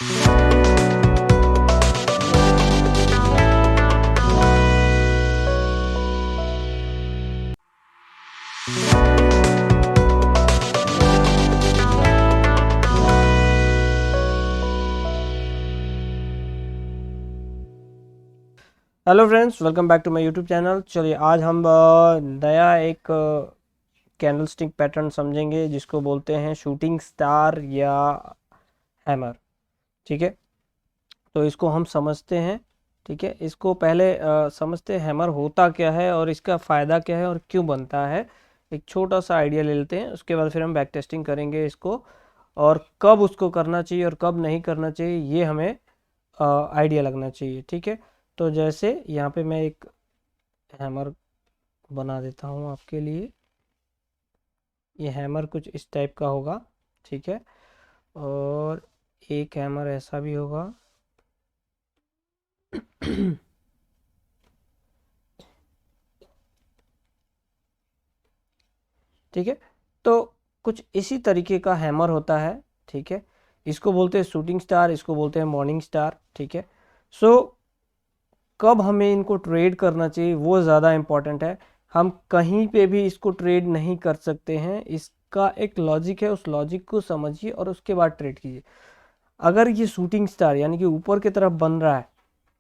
Hello friends, welcome back to my YouTube channel. चलिए आज हम नया एक कैंडल स्टिक पैटर्न समझेंगे जिसको बोलते हैं शूटिंग स्टार या हैमर। ठीक है, तो इसको हम समझते हैं। ठीक है, इसको पहले समझते हैं हैमर होता क्या है और इसका फ़ायदा क्या है और क्यों बनता है। एक छोटा सा आइडिया ले लेते हैं, उसके बाद फिर हम बैक टेस्टिंग करेंगे इसको, और कब उसको करना चाहिए और कब नहीं करना चाहिए ये हमें आइडिया लगना चाहिए। ठीक है, तो जैसे यहाँ पे मैं एक हैमर बना देता हूँ आपके लिए। ये हैमर कुछ इस टाइप का होगा। ठीक है, और एक हैमर ऐसा भी होगा। ठीक है, तो कुछ इसी तरीके का हैमर होता है। ठीक है, इसको बोलते हैं शूटिंग स्टार, इसको बोलते हैं मॉर्निंग स्टार। ठीक है, सो कब हमें इनको ट्रेड करना चाहिए वो ज़्यादा इम्पॉर्टेंट है। हम कहीं पे भी इसको ट्रेड नहीं कर सकते हैं, इसका एक लॉजिक है, उस लॉजिक को समझिए और उसके बाद ट्रेड कीजिए। अगर ये शूटिंग स्टार यानी कि ऊपर की तरफ बन रहा है,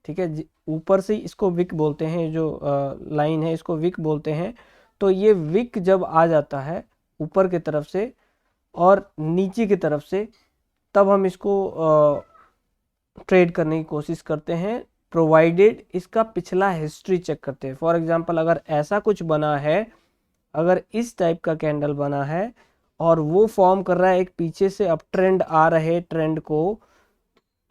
ठीक है, ऊपर से इसको विक बोलते हैं, जो लाइन है इसको विक बोलते हैं। तो ये विक जब आ जाता है ऊपर की तरफ से और नीचे की तरफ से, तब हम इसको ट्रेड करने की कोशिश करते हैं, प्रोवाइडेड इसका पिछला हिस्ट्री चेक करते हैं। फॉर एग्जांपल अगर ऐसा कुछ बना है, अगर इस टाइप का कैंडल बना है और वो फॉर्म कर रहा है एक पीछे से अप ट्रेंड आ रहे ट्रेंड को,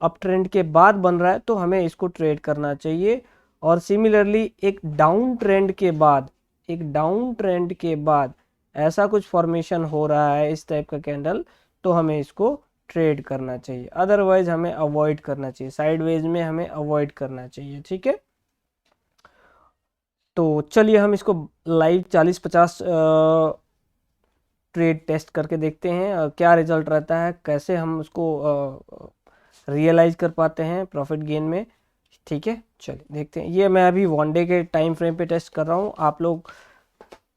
अप ट्रेंड के बाद बन रहा है, तो हमें इसको ट्रेड करना चाहिए। और सिमिलरली एक डाउन ट्रेंड के बाद, एक डाउन ट्रेंड के बाद ऐसा कुछ फॉर्मेशन हो रहा है इस टाइप का कैंडल, तो हमें इसको ट्रेड करना चाहिए। अदरवाइज हमें अवॉइड करना चाहिए, साइडवेज में हमें अवॉइड करना चाहिए। ठीक है, तो चलिए हम इसको लाइव 40-50 ट्रेड टेस्ट करके देखते हैं क्या रिजल्ट रहता है, कैसे हम उसको रियलाइज कर पाते हैं प्रॉफिट गेन में। ठीक है, चलिए देखते हैं। ये मैं अभी 1 डे के टाइम फ्रेम पे टेस्ट कर रहा हूँ। आप लोग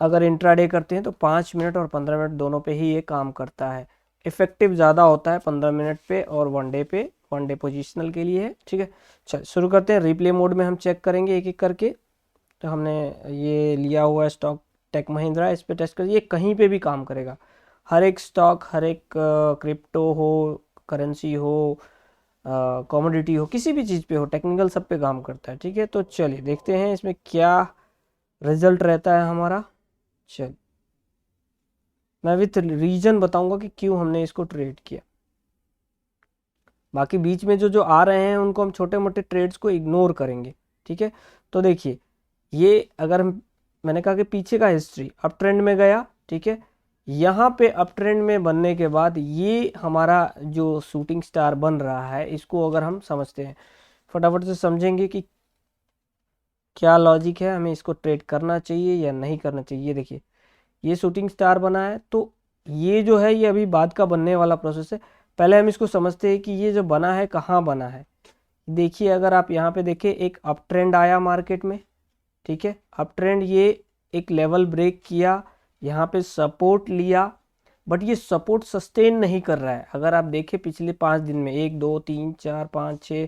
अगर इंट्राडे करते हैं तो 5 मिनट और 15 मिनट दोनों पे ही ये काम करता है। इफेक्टिव ज़्यादा होता है 15 मिनट पे और 1 डे पे। 1 डे पोजिशनल के लिए है। ठीक है, चल शुरू करते हैं। रिप्ले मोड में हम चेक करेंगे एक एक करके। तो हमने ये लिया हुआ है स्टॉक टेक महिंद्रा, इस पे टेस्ट कर, ये कहीं पे भी काम करेगा। हर एक स्टॉक, हर एक क्रिप्टो हो, करेंसी हो, कमोडिटी हो, किसी भी चीज़ पे हो, टेक्निकल सब पे काम करता है। ठीक है, तो चलिए देखते हैं इसमें क्या रिजल्ट रहता है हमारा। चल मैं विथ रीजन बताऊंगा कि क्यों हमने इसको ट्रेड किया। बाकी बीच में जो जो आ रहे हैं उनको हम छोटे मोटे ट्रेड्स को इग्नोर करेंगे। ठीक है, तो देखिए ये अगर मैंने कहा कि पीछे का हिस्ट्री अप ट्रेंड में गया। ठीक है, यहाँ पे अप ट्रेंड में बनने के बाद ये हमारा जो शूटिंग स्टार बन रहा है, इसको अगर हम समझते हैं, फटाफट से समझेंगे कि क्या लॉजिक है, हमें इसको ट्रेड करना चाहिए या नहीं करना चाहिए। ये देखिए ये शूटिंग स्टार बना है, तो ये जो है ये अभी बाद का बनने वाला प्रोसेस है। पहले हम इसको समझते हैं कि ये जो बना है कहाँ बना है। देखिए अगर आप यहाँ पे देखें, एक अप ट्रेंड आया मार्केट में। ठीक है, अप ट्रेंड ये एक लेवल ब्रेक किया, यहाँ पे सपोर्ट लिया, बट ये सपोर्ट सस्टेन नहीं कर रहा है। अगर आप देखें पिछले 5 दिन में, 1 2 3 4 5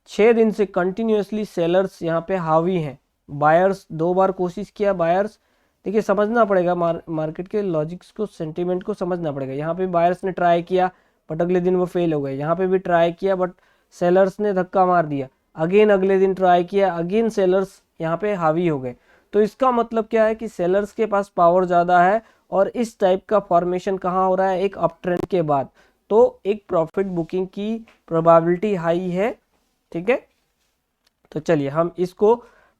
6 दिन से कंटिन्यूसली सेलर्स यहाँ पे हावी हैं। बायर्स 2 बार कोशिश किया, बायर्स, देखिए समझना पड़ेगा मार्केट के लॉजिक्स को, सेंटीमेंट को समझना पड़ेगा। यहाँ पे बायर्स ने ट्राई किया बट अगले दिन वो फेल हो गए। यहाँ पे भी ट्राई किया बट सेलर्स ने धक्का मार दिया। अगेन अगले दिन ट्राई किया, अगेन सेलर्स यहाँ पे हावी हो गए। तो इसका मतलब क्या है कि सेलर्स के पास पावर ज़्यादा है और इस टाइप का फॉर्मेशन कहाँ हो रहा है, एक अप ट्रेंड के बाद। तो एक प्रॉफिट बुकिंग की प्रोबेबिलिटी हाई है। ठीक है, तो चलिए हम इसको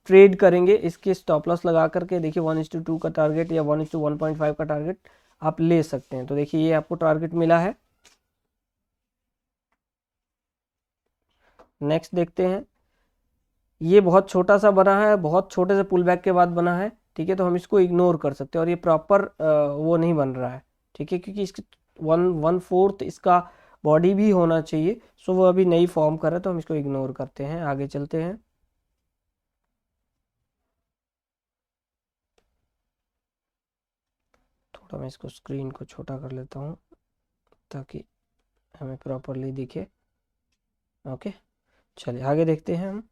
ट्रेड करेंगे। इसके स्टॉप लॉस लगा करके देखिए 1:2 का टारगेट या 1:1.5 का टारगेट आप ले सकते हैं। तो देखिए ये आपको टारगेट मिला है। नेक्स्ट देखते हैं। ये बहुत छोटा सा बना है, बहुत छोटे से पुल बैक के बाद बना है। ठीक है, तो हम इसको इग्नोर कर सकते हैं और ये प्रॉपर वो नहीं बन रहा है। ठीक है, क्योंकि इसके 1/4 इसका बॉडी भी होना चाहिए। सो वो अभी नई फॉर्म कर रहा है तो हम इसको इग्नोर करते हैं, आगे चलते हैं। थोड़ा मैं इसको स्क्रीन को छोटा कर लेता हूँ ताकि हमें प्रॉपरली दिखे। ओके, चलिए आगे देखते हैं हम।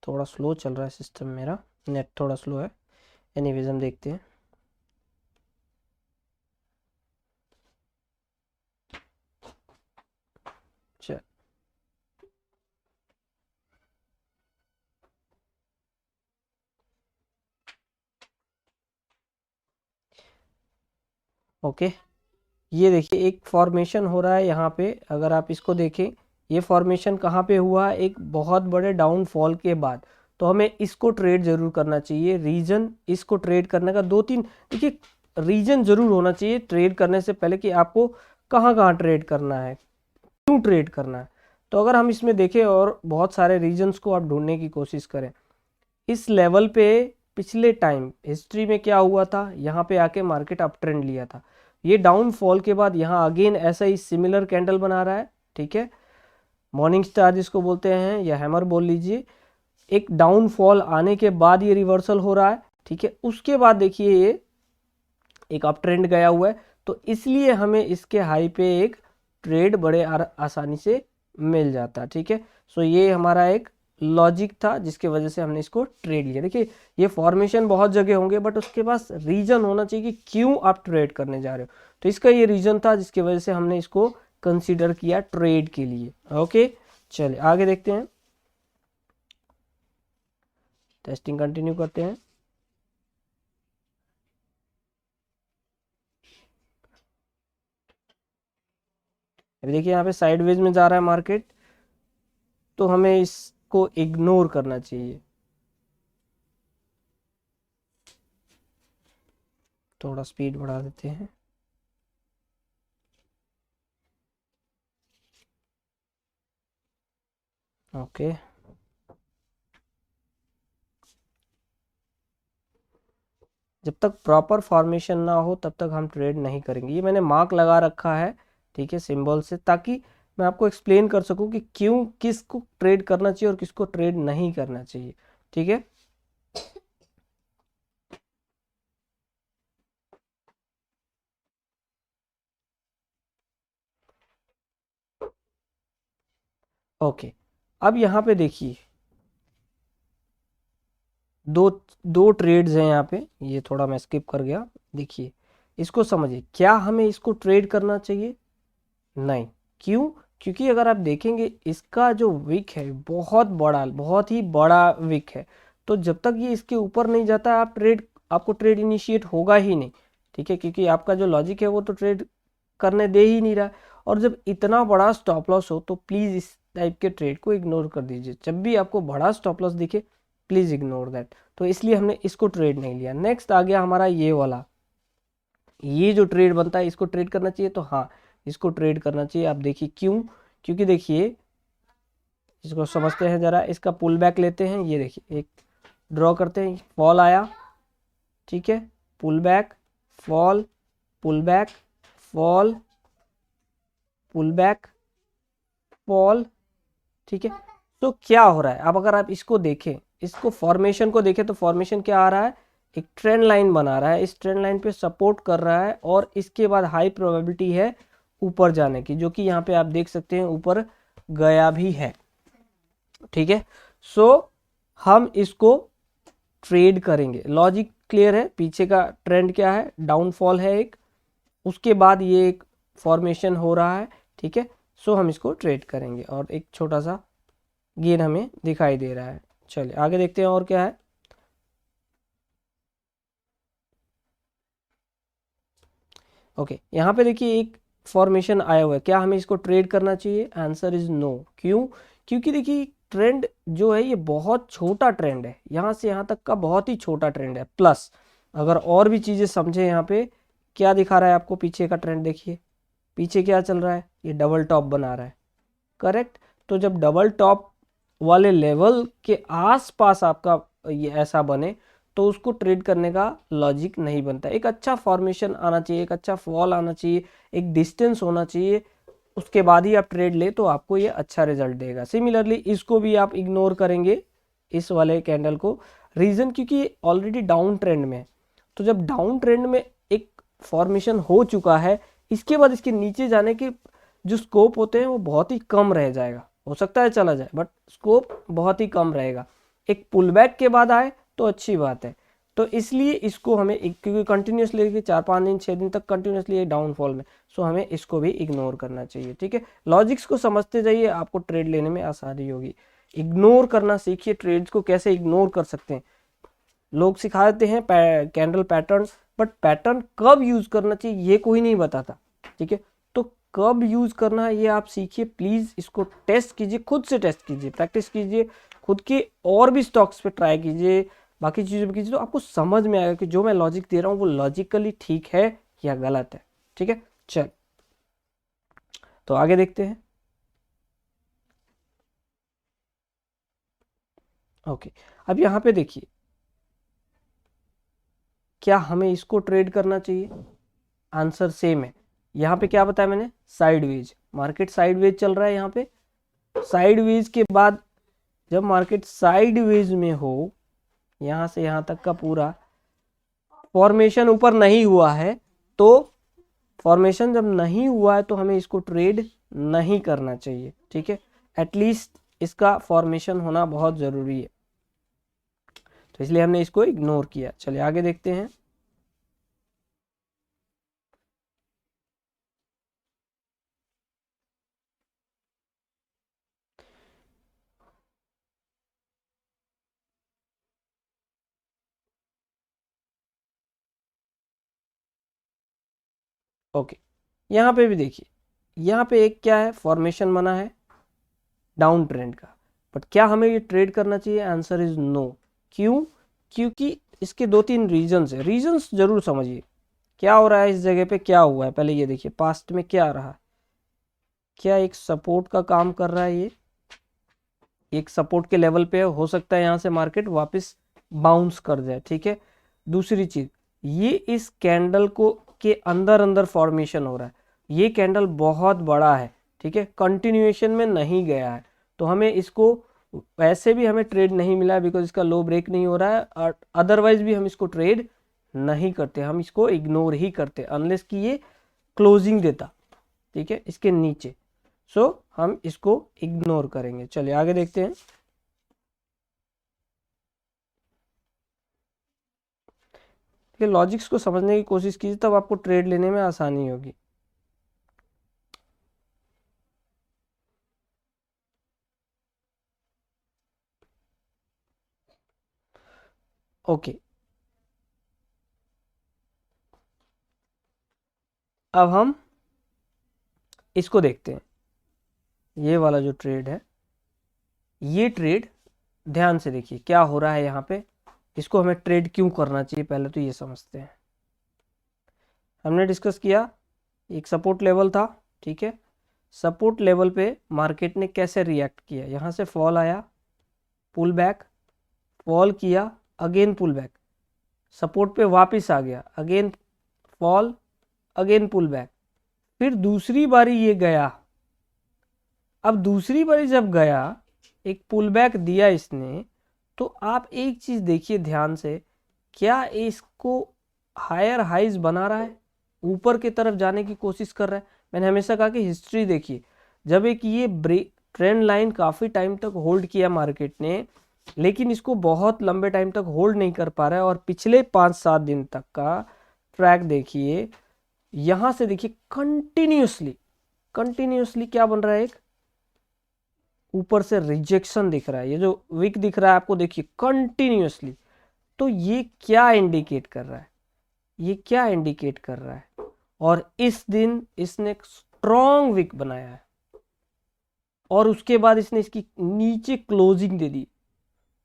थोड़ा स्लो चल रहा है सिस्टम मेरा, नेट थोड़ा स्लो है। एनीवेज हम देखते हैं। चल, ओके, ये देखिए एक फॉर्मेशन हो रहा है यहाँ पे। अगर आप इसको देखें, ये फॉर्मेशन कहाँ पे हुआ है, एक बहुत बड़े डाउनफॉल के बाद। तो हमें इसको ट्रेड जरूर करना चाहिए। रीजन इसको ट्रेड करने का दो तीन, देखिए रीजन जरूर होना चाहिए ट्रेड करने से पहले कि आपको कहाँ कहाँ ट्रेड करना है, क्यों ट्रेड करना है। तो अगर हम इसमें देखें और बहुत सारे रीजन्स को आप ढूंढने की कोशिश करें, इस लेवल पे पिछले टाइम हिस्ट्री में क्या हुआ था, यहाँ पे आके मार्केट अप ट्रेंड लिया था। ये डाउनफॉल के बाद यहाँ अगेन ऐसा ही सिमिलर कैंडल बना रहा है, ठीक है। मॉर्निंग स्टार जिसको बोलते हैं या हैमर बोल लीजिए। एक डाउनफॉल आने के बाद ये रिवर्सल हो रहा है, ठीक है। उसके बाद देखिए ये एक अप ट्रेंड गया हुआ है, तो इसलिए हमें इसके हाई पे एक ट्रेड बड़े आसानी से मिल जाता है, ठीक है। सो ये हमारा एक लॉजिक था जिसके वजह से हमने इसको ट्रेड लिया। देखिए ये फॉर्मेशन बहुत जगह होंगे बट उसके पास रीजन होना चाहिए कि क्यों आप ट्रेड करने जा रहे हो। तो इसका ये रीजन था जिसकी वजह से हमने इसको कंसीडर किया ट्रेड के लिए। ओके, चलिए आगे देखते हैं, टेस्टिंग कंटिन्यू करते हैं। अभी देखिए यहाँ पे साइडवेज में जा रहा है मार्केट, तो हमें इसको इग्नोर करना चाहिए। थोड़ा स्पीड बढ़ा देते हैं। ओके, जब तक प्रॉपर फॉर्मेशन ना हो तब तक हम ट्रेड नहीं करेंगे। ये मैंने मार्क लगा रखा है, ठीक है, सिंबल से, ताकि मैं आपको एक्सप्लेन कर सकूं कि क्यों किसको ट्रेड करना चाहिए और किसको ट्रेड नहीं करना चाहिए, ठीक है। ओके, अब यहाँ पे देखिए दो दो ट्रेड्स हैं यहाँ पे, ये थोड़ा मैं स्किप कर गया। देखिए इसको समझिए, क्या हमें इसको ट्रेड करना चाहिए? नहीं। क्यों? क्योंकि अगर आप देखेंगे इसका जो विक है बहुत बड़ा, बहुत ही बड़ा विक है। तो जब तक ये इसके ऊपर नहीं जाता आपको ट्रेड इनिशिएट होगा ही नहीं, ठीक है, क्योंकि आपका जो लॉजिक है वो तो ट्रेड करने दे ही नहीं रहा। और जब इतना बड़ा स्टॉप लॉस हो तो प्लीज़ इस टाइप के ट्रेड को इग्नोर कर दीजिए। जब भी आपको बड़ा स्टॉप लॉस दिखे प्लीज़ इग्नोर दैट। तो इसलिए हमने इसको ट्रेड नहीं लिया। नेक्स्ट आ गया हमारा ये वाला, ये जो ट्रेड बनता है इसको ट्रेड करना चाहिए। तो हाँ, इसको ट्रेड करना चाहिए। आप देखिए क्यों, क्योंकि देखिए इसको समझते हैं ज़रा, इसका पुल बैक लेते हैं। ये देखिए एक ड्रॉ करते हैं, फॉल आया, ठीक है, pull back, fall, pull back, fall, pull back, fall, ठीक है। तो क्या हो रहा है अब अगर आप इसको देखें, इसको फॉर्मेशन को देखें तो फॉर्मेशन क्या आ रहा है, एक ट्रेंड लाइन बना रहा है। इस ट्रेंड लाइन पे सपोर्ट कर रहा है और इसके बाद हाई प्रोबेबिलिटी है ऊपर जाने की, जो कि यहाँ पे आप देख सकते हैं ऊपर गया भी है, ठीक है। सो हम इसको ट्रेड करेंगे। लॉजिक क्लियर है, पीछे का ट्रेंड क्या है, डाउनफॉल है एक, उसके बाद ये एक फॉर्मेशन हो रहा है, ठीक है। सो हम इसको ट्रेड करेंगे और एक छोटा सा गेन हमें दिखाई दे रहा है। चलिए आगे देखते हैं और क्या है। ओके, यहाँ पे देखिए एक फॉर्मेशन आया हुआ है, क्या हमें इसको ट्रेड करना चाहिए? Answer is no. क्यों? क्योंकि देखिए ट्रेंड जो है ये बहुत छोटा ट्रेंड है, यहाँ से यहाँ तक का बहुत ही छोटा ट्रेंड है। प्लस अगर और भी चीज़ें समझे, यहाँ पे क्या दिखा रहा है आपको, पीछे का ट्रेंड देखिए, पीछे क्या चल रहा है, ये डबल टॉप बना रहा है, करेक्ट। तो जब डबल टॉप वाले लेवल के आसपास आपका ये ऐसा बने तो उसको ट्रेड करने का लॉजिक नहीं बनता। एक अच्छा फॉर्मेशन आना चाहिए, एक अच्छा फॉल आना चाहिए, एक डिस्टेंस होना चाहिए, उसके बाद ही आप ट्रेड ले तो आपको ये अच्छा रिजल्ट देगा। सिमिलरली इसको भी आप इग्नोर करेंगे इस वाले कैंडल को, रीजन क्योंकि ऑलरेडी डाउन ट्रेंड में है। तो जब डाउन ट्रेंड में एक फॉर्मेशन हो चुका है, इसके बाद इसके नीचे जाने के जो स्कोप होते हैं वो बहुत ही कम रह जाएगा। हो सकता है चला जाए बट स्कोप बहुत ही कम रहेगा। एक पुल बैक के बाद आए तो अच्छी बात है। तो इसलिए इसको हमें क्योंकि कंटिन्यूसली 4-5 दिन 6 दिन तक कंटिन्यूसली डाउनफॉल में, सो हमें इसको भी इग्नोर करना चाहिए। ठीक है, लॉजिक्स को समझते जाइए, आपको ट्रेड लेने में आसानी होगी। इग्नोर करना सीखिए, ट्रेड्स को कैसे इग्नोर कर सकते हैं। लोग सिखा देते हैं कैंडल पैटर्न, बट पैटर्न कब यूज करना चाहिए ये कोई नहीं बताता। ठीक है, तो कब यूज करना है ये आप सीखिए प्लीज। इसको टेस्ट कीजिए, खुद से टेस्ट कीजिए, प्रैक्टिस कीजिए, खुद के और भी स्टॉक्स पे ट्राई कीजिए, बाकी चीज़ों पे कीजिए, तो आपको समझ में आएगा कि जो मैं लॉजिक दे रहा हूँ वो लॉजिकली ठीक है या गलत है। ठीक है, चल तो आगे देखते हैं। ओके, अब यहाँ पे देखिए, क्या हमें इसको ट्रेड करना चाहिए? आंसर सेम है। यहाँ पे क्या बताया मैंने? साइडवेज, मार्केट साइडवेज चल रहा है। यहाँ पे साइडवेज के बाद जब मार्केट साइडवेज में हो, यहाँ से यहाँ तक का पूरा फॉर्मेशन ऊपर नहीं हुआ है, तो फॉर्मेशन जब नहीं हुआ है तो हमें इसको ट्रेड नहीं करना चाहिए। ठीक है, एटलीस्ट इसका फॉर्मेशन होना बहुत ज़रूरी है, तो इसलिए हमने इसको इग्नोर किया। चलिए आगे देखते हैं। ओके, यहाँ पे भी देखिए, यहाँ पे एक क्या है, फॉर्मेशन बना है डाउन ट्रेंड का, बट क्या हमें ये ट्रेड करना चाहिए? Answer is no. क्यों? क्योंकि इसके 2-3 रीजंस है। रीजंस जरूर समझिए क्या हो रहा है इस जगह पे, क्या हुआ है। पहले ये देखिए पास्ट में क्या रहा, क्या एक सपोर्ट का काम कर रहा है। ये एक सपोर्ट के लेवल पे हो सकता है यहाँ से मार्केट वापस बाउंस कर जाए। ठीक है, दूसरी चीज, ये इस कैंडल को के अंदर अंदर फॉर्मेशन हो रहा है, ये कैंडल बहुत बड़ा है। ठीक है, कंटिन्यूएशन में नहीं गया है, तो हमें इसको वैसे भी हमें ट्रेड नहीं मिला है बिकॉज इसका लो ब्रेक नहीं हो रहा है, और अदरवाइज भी हम इसको ट्रेड नहीं करते, हम इसको इग्नोर ही करते अनलेस कि ये क्लोजिंग देता। ठीक है, इसके नीचे, सो हम इसको इग्नोर करेंगे। चलिए आगे देखते हैं। ठीक है, लॉजिक्स को समझने की कोशिश कीजिए, तब आपको ट्रेड लेने में आसानी होगी। ओके, अब हम इसको देखते हैं। ये वाला जो ट्रेड है, ये ट्रेड ध्यान से देखिए क्या हो रहा है यहाँ पे, इसको हमें ट्रेड क्यों करना चाहिए पहले तो ये समझते हैं। हमने डिस्कस किया एक सपोर्ट लेवल था। ठीक है, सपोर्ट लेवल पे मार्केट ने कैसे रिएक्ट किया, यहाँ से फॉल आया, पुल बैक, फॉल किया, अगेन पुल बैक, सपोर्ट पे वापस आ गया, again fall, again pull back, फिर दूसरी बारी ये गया। अब दूसरी बारी जब गया, एक पुल बैक दिया इसने, तो आप एक चीज देखिए ध्यान से, क्या इसको हायर हाइज बना रहा है, ऊपर की तरफ जाने की कोशिश कर रहा है। मैंने हमेशा कहा कि हिस्ट्री देखिए, जब एक ये ट्रेंड लाइन काफी टाइम तक होल्ड किया मार्केट ने, लेकिन इसको बहुत लंबे टाइम तक होल्ड नहीं कर पा रहा है, और पिछले 5-7 दिन तक का ट्रैक देखिए, यहां से देखिए कंटिन्यूसली क्या बन रहा है, एक ऊपर से रिजेक्शन दिख रहा है, ये जो विक दिख रहा है आपको देखिए कंटिन्यूसली। तो ये क्या इंडिकेट कर रहा है, ये क्या इंडिकेट कर रहा है? और इस दिन इसने एक स्ट्रॉन्ग विक बनाया है, और उसके बाद इसने इसकी नीचे क्लोजिंग दे दी,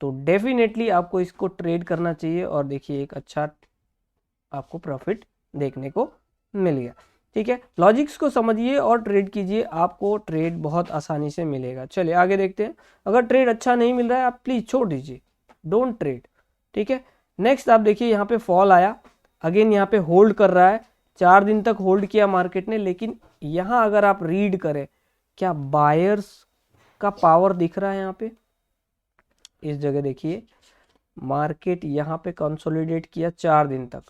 तो डेफिनेटली आपको इसको ट्रेड करना चाहिए, और देखिए एक अच्छा आपको प्रॉफिट देखने को मिल गया। ठीक है, लॉजिक्स को समझिए और ट्रेड कीजिए, आपको ट्रेड बहुत आसानी से मिलेगा। चलिए आगे देखते हैं। अगर ट्रेड अच्छा नहीं मिल रहा है आप प्लीज छोड़ दीजिए, डोंट ट्रेड, ठीक है। नेक्स्ट आप देखिए यहाँ पे फॉल आया, अगेन यहाँ पे होल्ड कर रहा है, 4 दिन तक होल्ड किया मार्केट ने, लेकिन यहाँ अगर आप रीड करें, क्या बायर्स का पावर दिख रहा है यहाँ पे? इस जगह देखिए मार्केट यहाँ पे कंसोलिडेट किया 4 दिन तक,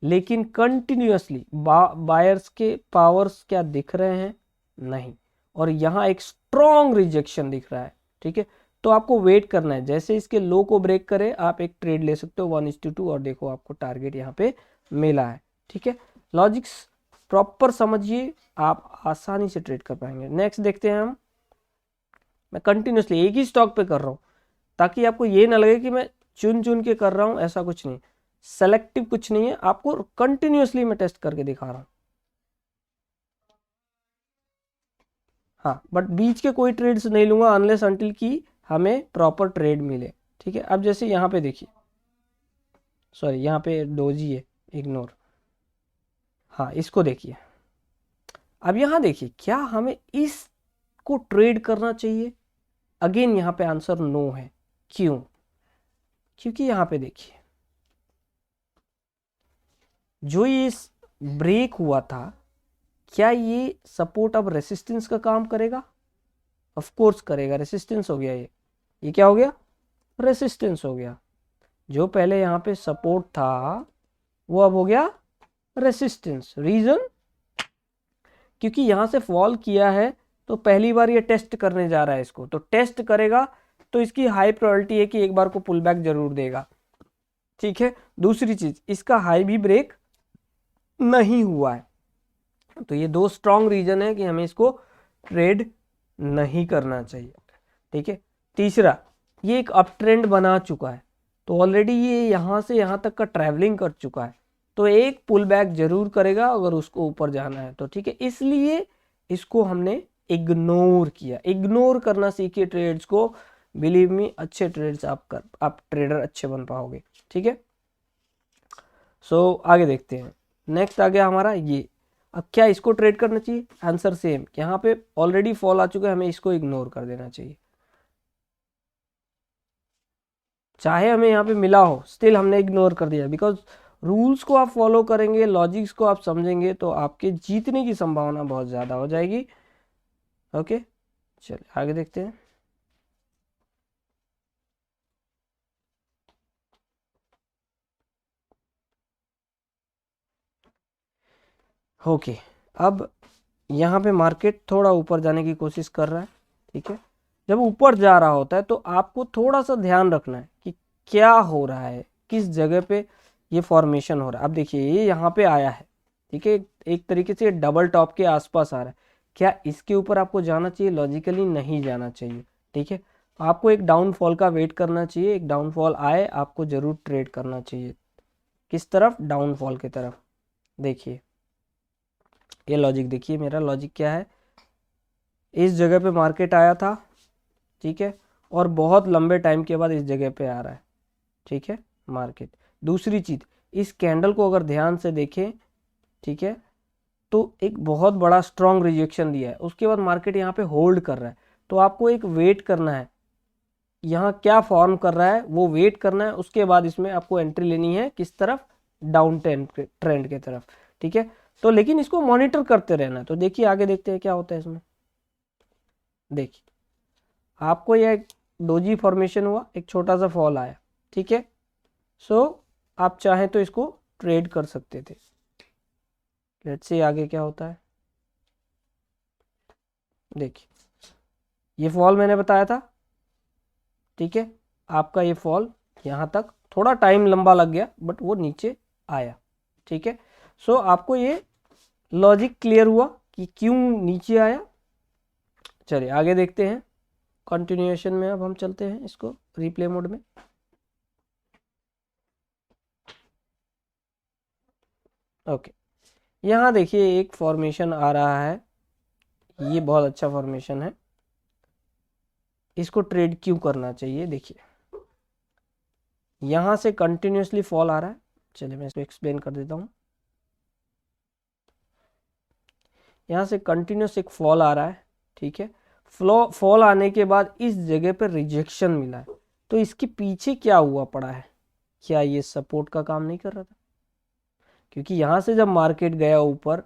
लेकिन कंटिन्यूअसली बायर्स के पावर्स क्या दिख रहे हैं? नहीं। और यहाँ एक स्ट्रॉन्ग रिजेक्शन दिख रहा है, ठीक है। तो आपको वेट करना है, जैसे इसके लो को ब्रेक करे आप एक ट्रेड ले सकते हो 1:2 और देखो आपको टारगेट यहाँ पे मिला है, ठीक है। लॉजिक्स प्रॉपर समझिए, आप आसानी से ट्रेड कर पाएंगे। नेक्स्ट देखते हैं हम, मैं कंटिन्यूअसली एक ही स्टॉक पे कर रहा हूँ ताकि आपको ये ना लगे कि मैं चुन चुन के कर रहा हूँ, ऐसा कुछ नहीं, सेलेक्टिव कुछ नहीं है, आपको कंटिन्यूअसली मैं टेस्ट करके दिखा रहा हूँ। हाँ, बट बीच के कोई ट्रेड्स नहीं लूंगा अनलेस अनटिल की हमें प्रॉपर ट्रेड मिले, ठीक है। अब जैसे यहाँ पे देखिए, सॉरी यहाँ पे डोजी है, इग्नोर, हाँ इसको देखिए। अब यहाँ देखिए क्या हमें इसको ट्रेड करना चाहिए? अगेन यहाँ पे आंसर नो है। क्यों? क्योंकि यहाँ पे देखिए जो ये ब्रेक हुआ था, क्या ये सपोर्ट अब रेसिस्टेंस का काम करेगा? ऑफ कोर्स करेगा, रेसिस्टेंस हो गया ये क्या हो गया? रेसिस्टेंस हो गया। जो पहले यहाँ पे सपोर्ट था वो अब हो गया रेसिस्टेंस। रीजन? क्योंकि यहाँ से फॉल किया है तो पहली बार ये टेस्ट करने जा रहा है इसको, तो टेस्ट करेगा तो इसकी हाई प्रोबेबिलिटी है कि एक बार को पुल बैक जरूर देगा, ठीक है। दूसरी चीज, इसका हाई भी ब्रेक नहीं हुआ है, तो ये 2 स्ट्रॉन्ग रीजन है कि हमें इसको ट्रेड नहीं करना चाहिए, ठीक है। तीसरा, ये एक अप ट्रेंड बना चुका है, तो ऑलरेडी ये यहाँ से यहाँ तक का ट्रैवलिंग कर चुका है, तो एक पुल बैक जरूर करेगा अगर उसको ऊपर जाना है तो, ठीक है। इसलिए इसको हमने इग्नोर किया। इग्नोर करना सीखिए ट्रेड्स को, बिलीव मी अच्छे ट्रेड्स आप ट्रेडर अच्छे बन पाओगे, ठीक है। सो आगे देखते हैं। नेक्स्ट आ गया हमारा ये, अब क्या इसको ट्रेड करना चाहिए? आंसर सेम, यहाँ पे ऑलरेडी फॉल आ चुका है, हमें इसको इग्नोर कर देना चाहिए। चाहे हमें यहाँ पे मिला हो, स्टिल हमने इग्नोर कर दिया, बिकॉज रूल्स को आप फॉलो करेंगे, लॉजिक्स को आप समझेंगे तो आपके जीतने की संभावना बहुत ज़्यादा हो जाएगी। ओके, चलिए आगे देखते हैं। ओके, अब यहाँ पे मार्केट थोड़ा ऊपर जाने की कोशिश कर रहा है, ठीक है। जब ऊपर जा रहा होता है तो आपको थोड़ा सा ध्यान रखना है कि क्या हो रहा है, किस जगह पे ये फॉर्मेशन हो रहा है। अब देखिए ये यहाँ पे आया है, ठीक है, एक तरीके से डबल टॉप के आसपास आ रहा है। क्या इसके ऊपर आपको जाना चाहिए? लॉजिकली नहीं जाना चाहिए, ठीक है। आपको एक डाउनफॉल का वेट करना चाहिए, एक डाउनफॉल आए आपको जरूर ट्रेड करना चाहिए। किस तरफ? डाउनफॉल की तरफ। देखिए ये लॉजिक देखिए, मेरा लॉजिक क्या है, इस जगह पे मार्केट आया था, ठीक है, और बहुत लंबे टाइम के बाद इस जगह पे आ रहा है, ठीक है, मार्केट। दूसरी चीज, इस कैंडल को अगर ध्यान से देखें, ठीक है, तो एक बहुत बड़ा स्ट्रॉन्ग रिजेक्शन दिया है, उसके बाद मार्केट यहाँ पे होल्ड कर रहा है, तो आपको एक वेट करना है, यहाँ क्या फॉर्म कर रहा है वो वेट करना है, उसके बाद इसमें आपको एंट्री लेनी है। किस तरफ? डाउन ट्रेंड के तरफ, ठीक है। तो लेकिन इसको मॉनिटर करते रहना है। तो देखिए आगे देखते हैं क्या होता है इसमें। देखिए आपको यह डोजी फॉर्मेशन हुआ, एक छोटा सा फॉल आया, ठीक है। सो आप चाहें तो इसको ट्रेड कर सकते थे। लेट्स सी आगे क्या होता है। देखिए ये फॉल मैंने बताया था, ठीक है, आपका ये फॉल यहाँ तक थोड़ा टाइम लंबा लग गया बट वो नीचे आया, ठीक है। सो आपको ये लॉजिक क्लियर हुआ कि क्यों नीचे आया। चलिए आगे देखते हैं, कंटिन्यूएशन में अब हम चलते हैं इसको रिप्ले मोड में। ओके, यहाँ देखिए एक फॉर्मेशन आ रहा है, ये बहुत अच्छा फॉर्मेशन है, इसको ट्रेड क्यों करना चाहिए? देखिए यहाँ से कंटिन्यूसली फॉल आ रहा है, चलिए मैं इसको एक्सप्लेन कर देता हूँ। यहाँ से कंटिन्यूस एक फॉल आ रहा है, ठीक है, फॉल आने के बाद इस जगह पर रिजेक्शन मिला है, तो इसके पीछे क्या हुआ पड़ा है, क्या ये सपोर्ट का काम नहीं कर रहा था? क्योंकि यहाँ से जब मार्केट गया ऊपर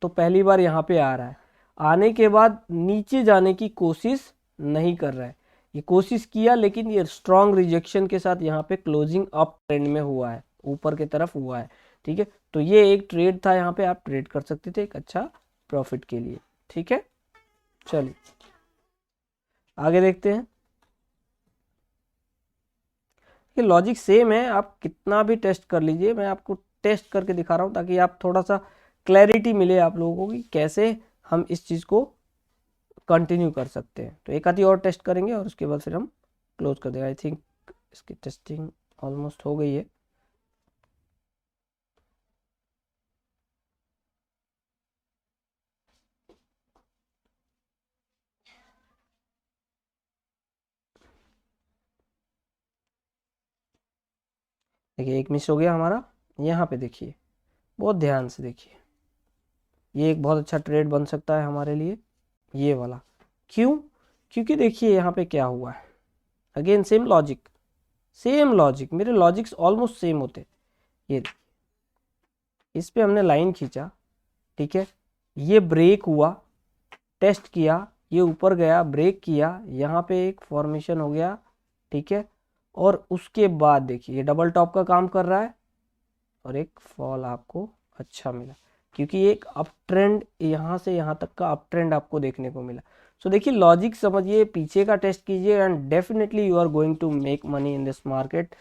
तो पहली बार यहाँ पे आ रहा है, आने के बाद नीचे जाने की कोशिश नहीं कर रहा है। ये कोशिश किया लेकिन ये स्ट्रॉन्ग रिजेक्शन के साथ यहाँ पे क्लोजिंग अप ट्रेंड में हुआ है, ऊपर की तरफ हुआ है। ठीक है, तो ये एक ट्रेड था, यहाँ पे आप ट्रेड कर सकते थे एक अच्छा प्रॉफिट के लिए। ठीक है, चलिए आगे देखते हैं। ये लॉजिक सेम है, आप कितना भी टेस्ट कर लीजिए, मैं आपको टेस्ट करके दिखा रहा हूँ ताकि आप थोड़ा सा क्लैरिटी मिले आप लोगों को कि कैसे हम इस चीज़ को कंटिन्यू कर सकते हैं। तो एक आधी और टेस्ट करेंगे और उसके बाद फिर हम क्लोज कर देंगे। आई थिंक इसकी टेस्टिंग ऑलमोस्ट हो गई है। देखिए एक मिस हो गया हमारा, यहाँ पे देखिए, बहुत ध्यान से देखिए, ये एक बहुत अच्छा ट्रेड बन सकता है हमारे लिए, ये वाला। क्यों? क्योंकि देखिए यहाँ पे क्या हुआ है, again same logic, same logic, मेरे लॉजिक्स ऑलमोस्ट सेम होते। ये इस पे हमने लाइन खींचा, ठीक है, ये ब्रेक हुआ, टेस्ट किया, ये ऊपर गया, ब्रेक किया, यहाँ पे एक फॉर्मेशन हो गया, ठीक है, और उसके बाद देखिए ये डबल टॉप का काम कर रहा है और एक फॉल आपको अच्छा मिला, क्योंकि एक अप ट्रेंड यहाँ से यहाँ तक का अप ट्रेंड आपको देखने को मिला। सो देखिए लॉजिक समझिए, पीछे का टेस्ट कीजिए and definitely you are going to make money in this market.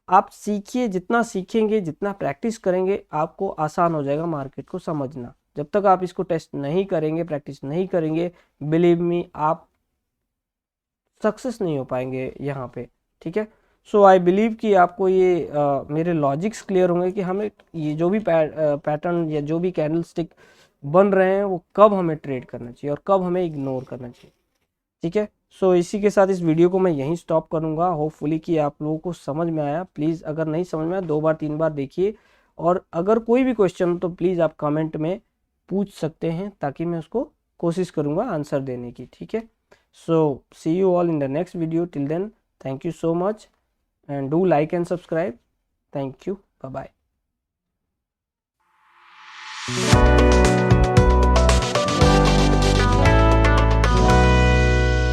आप सीखिए, जितना सीखेंगे, जितना प्रैक्टिस करेंगे, आपको आसान हो जाएगा मार्केट को समझना। जब तक आप इसको टेस्ट नहीं करेंगे, प्रैक्टिस नहीं करेंगे, बिलीव मी आप सक्सेस नहीं हो पाएंगे यहाँ पे। ठीक है, सो आई बिलीव कि आपको ये मेरे लॉजिक्स क्लियर होंगे कि हमें ये जो भी पैटर्न या जो भी कैंडल स्टिक बन रहे हैं वो कब हमें ट्रेड करना चाहिए और कब हमें इग्नोर करना चाहिए। ठीक है, सो इसी के साथ इस वीडियो को मैं यहीं स्टॉप करूंगा। होपफुली कि आप लोगों को समझ में आया। प्लीज़ अगर नहीं समझ में आया 2 बार 3 बार देखिए, और अगर कोई भी क्वेश्चन हो तो प्लीज़ आप कमेंट में पूछ सकते हैं ताकि मैं उसको कोशिश करूंगा आंसर देने की। ठीक है, so see you all in the next video. Till then, thank you so much and do like and subscribe. Thank you. Bye bye.